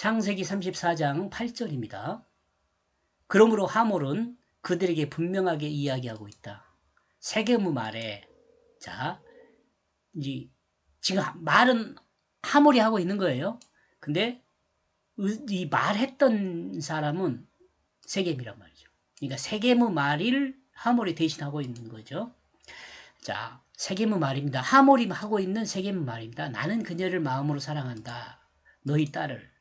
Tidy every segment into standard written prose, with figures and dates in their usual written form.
창세기 34장 8절입니다. 그러므로 하몰은 그들에게 분명하게 이야기하고 있다. 세겜의 말에, 자, 이제 지금 말은 하몰이 하고 있는 거예요. 근데 이 말했던 사람은 세겜이란 말이죠. 그러니까 세겜의 말을 하몰이 대신하고 있는 거죠. 자, 세겜의 말입니다. 하몰이 하고 있는 세겜의 말입니다. 나는 그녀를 마음으로 사랑한다. 너희 딸을.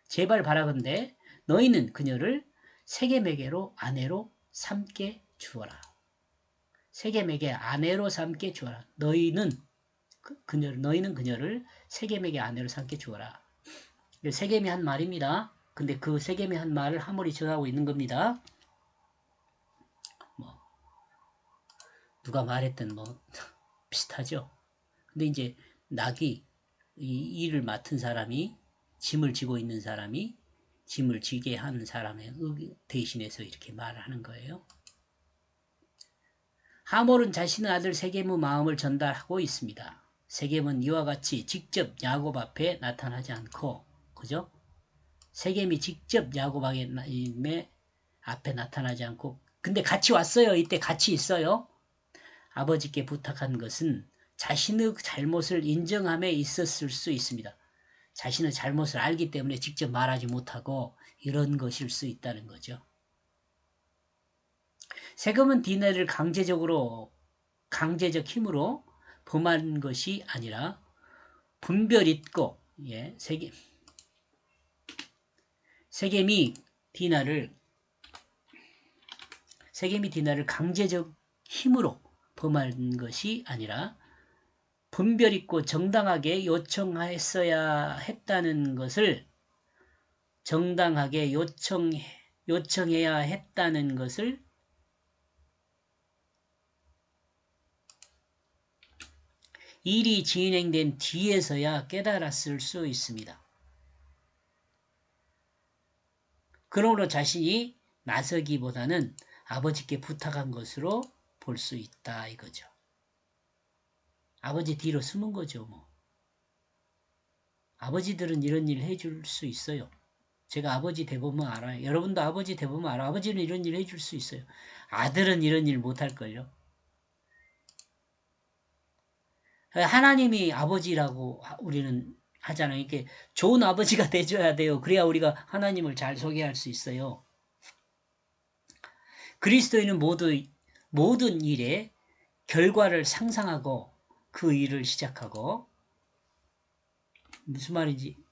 제발 바라건대 너희는 그녀를 세겜에게로 아내로 삼게 주어라. 세겜에게 아내로 삼게 주어라. 너희는 그녀를 세겜에게 아내로 삼게 주어라. 세겜이 한 말입니다. 근데 그 세겜이 한 말을 하몰이 전하고 있는 겁니다. 뭐 누가 말했든 뭐 비슷하죠. 근데 이제 낙이 이 일을 맡은 사람이 짐을 지고 있는 사람이 짐을 지게 한 사람의 대신해서 이렇게 말을 하는 거예요. 하몰은 자신의 아들 세겜의 마음을 전달하고 있습니다. 세겜은 이와 같이 직접 야곱 앞에 나타나지 않고, 그죠? 세겜이 직접 야곱 앞에 나타나지 않고, 근데 같이 왔어요. 이때 같이 있어요. 아버지께 부탁한 것은 자신의 잘못을 인정함에 있었을 수 있습니다. 자신의 잘못을 알기 때문에 직접 말하지 못하고 이런 것일 수 있다는 거죠. 세겜은 디나를 강제적 힘으로 범한 것이 아니라 분별 있고, 세겜이 디나를 강제적 힘으로 범한 것이 아니라 분별 있고 정당하게 요청했어야 했다는 것을 요청해야 했다는 것을 일이 진행된 뒤에서야 깨달았을 수 있습니다. 그러므로 자신이 나서기보다는 아버지께 부탁한 것으로 볼 수 있다 이거죠. 아버지 뒤로 숨은 거죠. 뭐. 아버지들은 이런 일 해줄 수 있어요. 제가 아버지 대보면 알아요. 여러분도 아버지 대보면 알아요. 아버지는 이런 일 해줄 수 있어요. 아들은 이런 일 못할걸요. 하나님이 아버지라고 우리는 하잖아요. 이렇게 좋은 아버지가 돼줘야 돼요. 그래야 우리가 하나님을 잘 소개할 수 있어요. 그리스도인은 모든 일에 결과를 상상하고 그 일을 시작하고, 무슨 말인지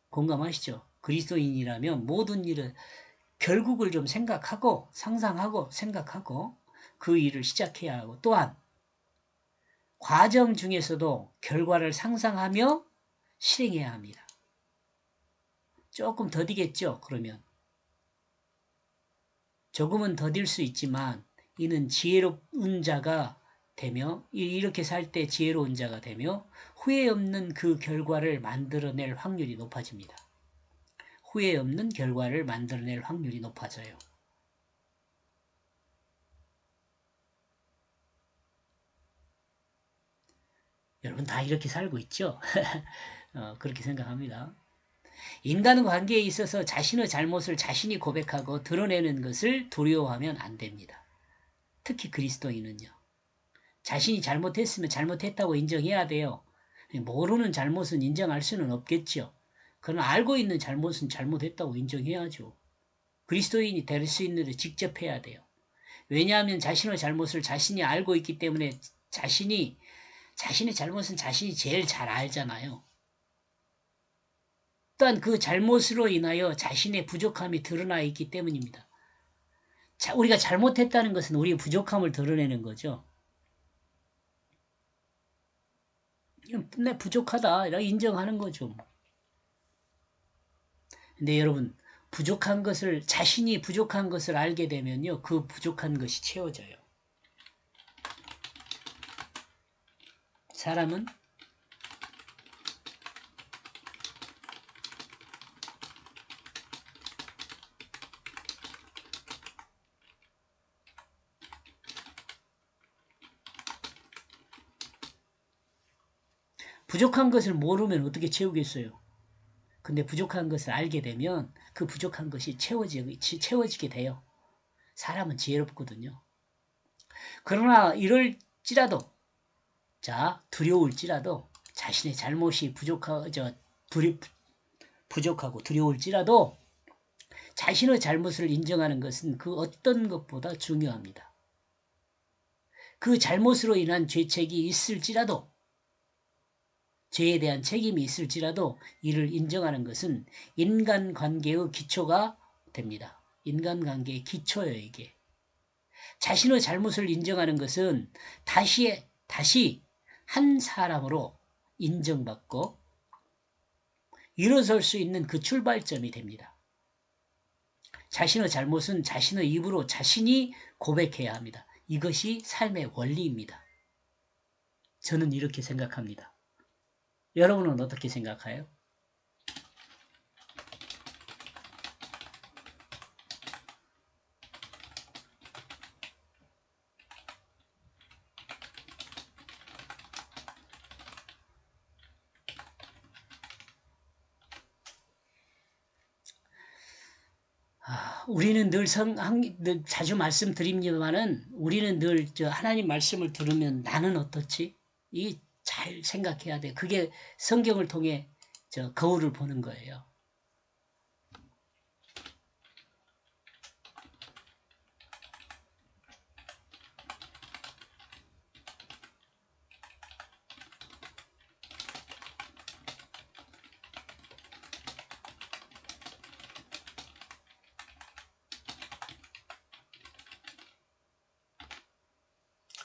공감하시죠? 그리스도인이라면 모든 일을 결국을 좀 생각하고 상상하고 생각하고 그 일을 시작해야 하고, 또한 과정 중에서도 결과를 상상하며 실행해야 합니다. 조금 더디겠죠? 그러면 조금은 더딜 수 있지만 이는 지혜로운 자가 되며, 이렇게 살 때 지혜로운 자가 되며 후회 없는 그 결과를 만들어낼 확률이 높아집니다. 후회 없는 결과를 만들어낼 확률이 높아져요. 여러분 다 이렇게 살고 있죠? 그렇게 생각합니다. 인간 관계에 있어서 자신의 잘못을 자신이 고백하고 드러내는 것을 두려워하면 안 됩니다. 특히 그리스도인은요. 자신이 잘못했으면 잘못했다고 인정해야 돼요. 모르는 잘못은 인정할 수는 없겠죠. 그러나 알고 있는 잘못은 잘못했다고 인정해야죠. 그리스도인이 될 수 있는 일을 직접 해야 돼요. 왜냐하면 자신의 잘못을 자신이 알고 있기 때문에 자신의 잘못은 자신이 제일 잘 알잖아요. 또한 그 잘못으로 인하여 자신의 부족함이 드러나 있기 때문입니다. 우리가 잘못했다는 것은 우리의 부족함을 드러내는 거죠. 내 부족하다 이렇게 인정하는 거죠. 근데 여러분, 자신이 부족한 것을 알게 되면요, 그 부족한 것이 채워져요. 사람은 부족한 것을 모르면 어떻게 채우겠어요? 근데 부족한 것을 알게 되면 그 부족한 것이 채워지게 돼요. 사람은 지혜롭거든요. 그러나 이럴지라도, 자, 두려울지라도, 자신의 잘못이 부족하고 두려울지라도 자신의 잘못을 인정하는 것은 그 어떤 것보다 중요합니다. 그 잘못으로 인한 죄책이 있을지라도, 죄에 대한 책임이 있을지라도 이를 인정하는 것은 인간관계의 기초가 됩니다. 인간관계의 기초예요, 이게. 자신의 잘못을 인정하는 것은 다시 한 사람으로 인정받고 일어설 수 있는 그 출발점이 됩니다. 자신의 잘못은 자신의 입으로 자신이 고백해야 합니다. 이것이 삶의 원리입니다. 저는 이렇게 생각합니다. 여러분은 어떻게 생각해요? 우리는 늘 자주 말씀드립니다만은 우리는 늘 하나님 말씀을 들으면 나는 어떻지? 잘 생각해야 돼. 그게 성경을 통해 거울을 보는 거예요.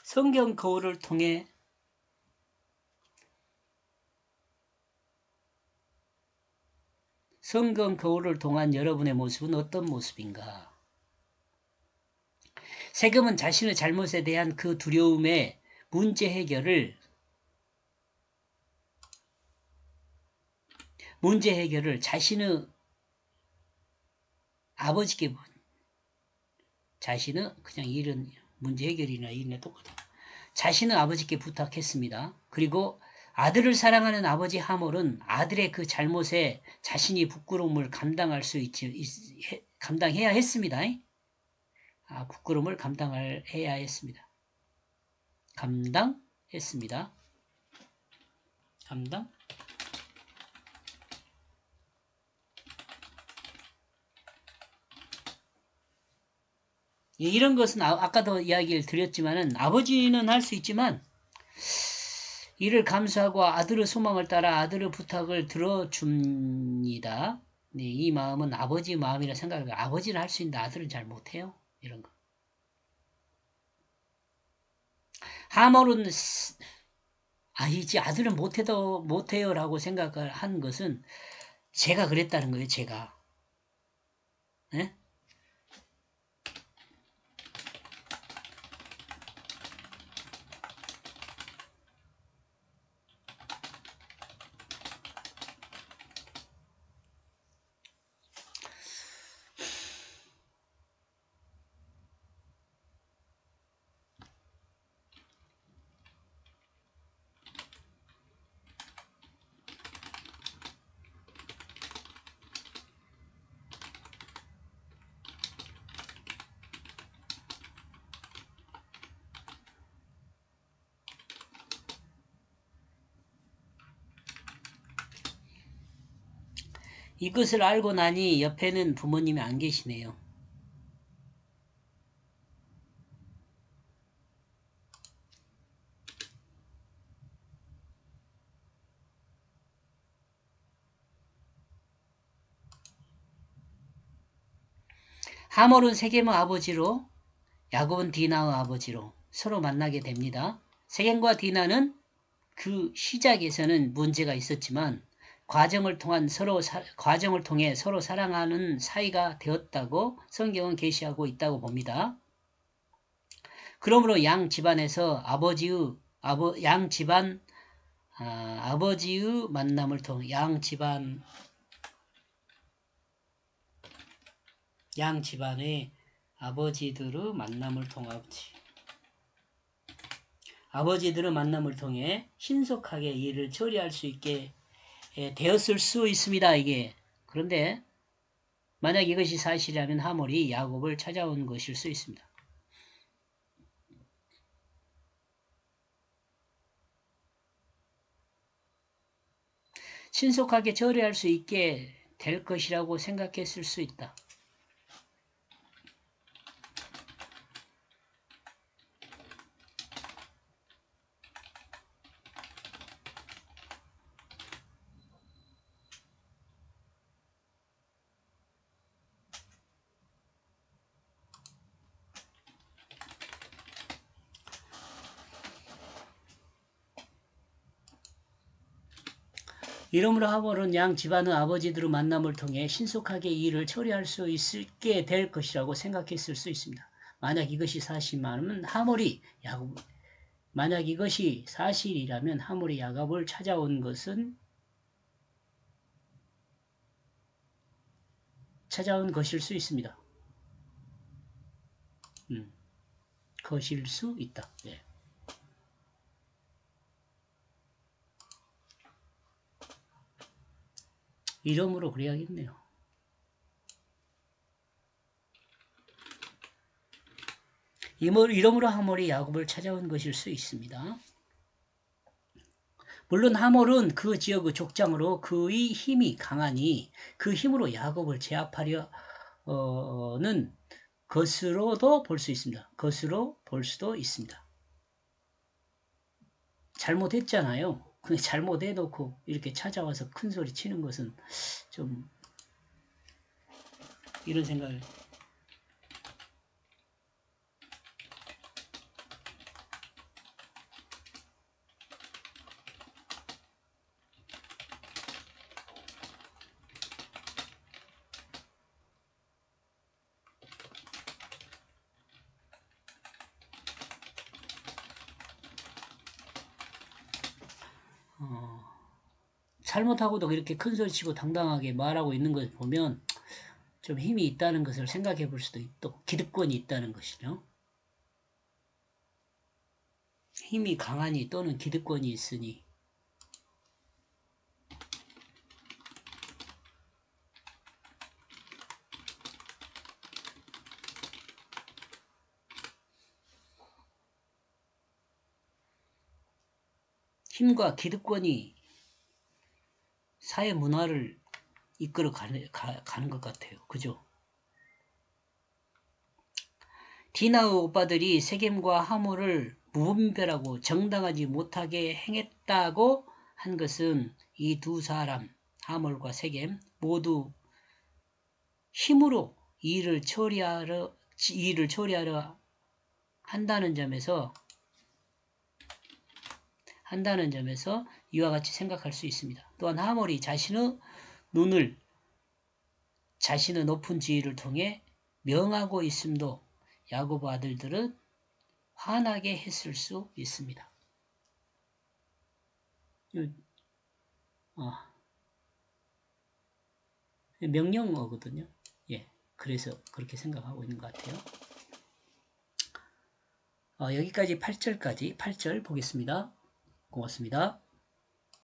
성경 거울을 통해 성경 거울을 통한 여러분의 모습은 어떤 모습인가? 세금은 자신의 잘못에 대한 그 두려움의 문제 해결을 자신의 아버지께 자신은 그냥 이런 문제 해결이나 이런 똑같아. 자신의 아버지께 부탁했습니다. 그리고 아들을 사랑하는 아버지 하몰은 아들의 그 잘못에 자신이 부끄러움을 감당해야 했습니다. 부끄러움을 감당해야 했습니다. 감당했습니다. 이런 것은 아까도 이야기를 드렸지만은 아버지는 할 수 있지만 이를 감수하고 아들의 소망을 따라 아들의 부탁을 들어줍니다. 네, 이 마음은 아버지 마음이라 생각해요. 아버지는 할 수 있는데 아들은 잘 못해요. 이런 거. 하몰은 이제 아들은 못해요 라고 생각을 한 것은 제가 그랬다는 거예요. 제가. 네? 이것을 알고 나니 옆에는 부모님이 안 계시네요. 하몰은 세겜의 아버지로 야곱은 디나의 아버지로 서로 만나게 됩니다. 세겜과 디나는 그 시작에서는 문제가 있었지만 과정을 통해 서로 사랑하는 사이가 되었다고 성경은 계시하고 있다고 봅니다. 그러므로 양 집안에서 아버지의 만남을 통해 양 집안의 아버지들의 만남을 통해 신속하게 일을 처리할 수 있게 예, 되었을 수 있습니다. 이게. 그런데 만약 이것이 사실이라면 하몰이 야곱을 찾아온 것일 수 있습니다. 신속하게 처리할 수 있게 될 것이라고 생각했을 수 있다. 이러므로 하몰은 양 집안의 아버지들의 만남을 통해 신속하게 이 일을 처리할 수 있게 될 것이라고 생각했을 수 있습니다. 만약 이것이 사실이라면 하몰이 야곱, 만약 이것이 사실이라면 하몰이 야곱을 찾아온 것일 수 있습니다. 것일 수 있다. 네. 이름으로 그래야겠네요. 이름으로 하몰이 야곱을 찾아온 것일 수 있습니다. 물론 하몰은 그 지역의 족장으로 그의 힘이 강하니 그 힘으로 야곱을 제압하려는 것으로도 볼 수 있습니다. 것으로 볼 수도 있습니다. 잘못했잖아요. 근데 잘못해놓고 이렇게 찾아와서 큰 소리 치는 것은 좀 이런 생각을. 잘못하고도 그렇게 큰 소리 치고 당당하게 말하고 있는 것을 보면 좀 힘이 있다는 것을 생각해 볼 수도 있고 기득권이 있다는 것이죠. 힘이 강하니 또는 기득권이 있으니 힘과 기득권이 사회 문화를 이끌어 가는 것 같아요. 그죠? 디나의 오빠들이 세겜과 하몰을 무분별하고 정당하지 못하게 행했다고 한 것은 이 두 사람, 하몰과 세겜 모두 힘으로 일을 처리하려 한다는 점에서 이와 같이 생각할 수 있습니다. 또한 하몰이 자신의 눈을 자신의 높은 지위를 통해 명하고 있음도 야곱 아들들은 화나게 했을 수 있습니다. 명령어거든요. 예, 그래서 그렇게 생각하고 있는 것 같아요. 여기까지 8절까지 8절 보겠습니다. 고맙습니다.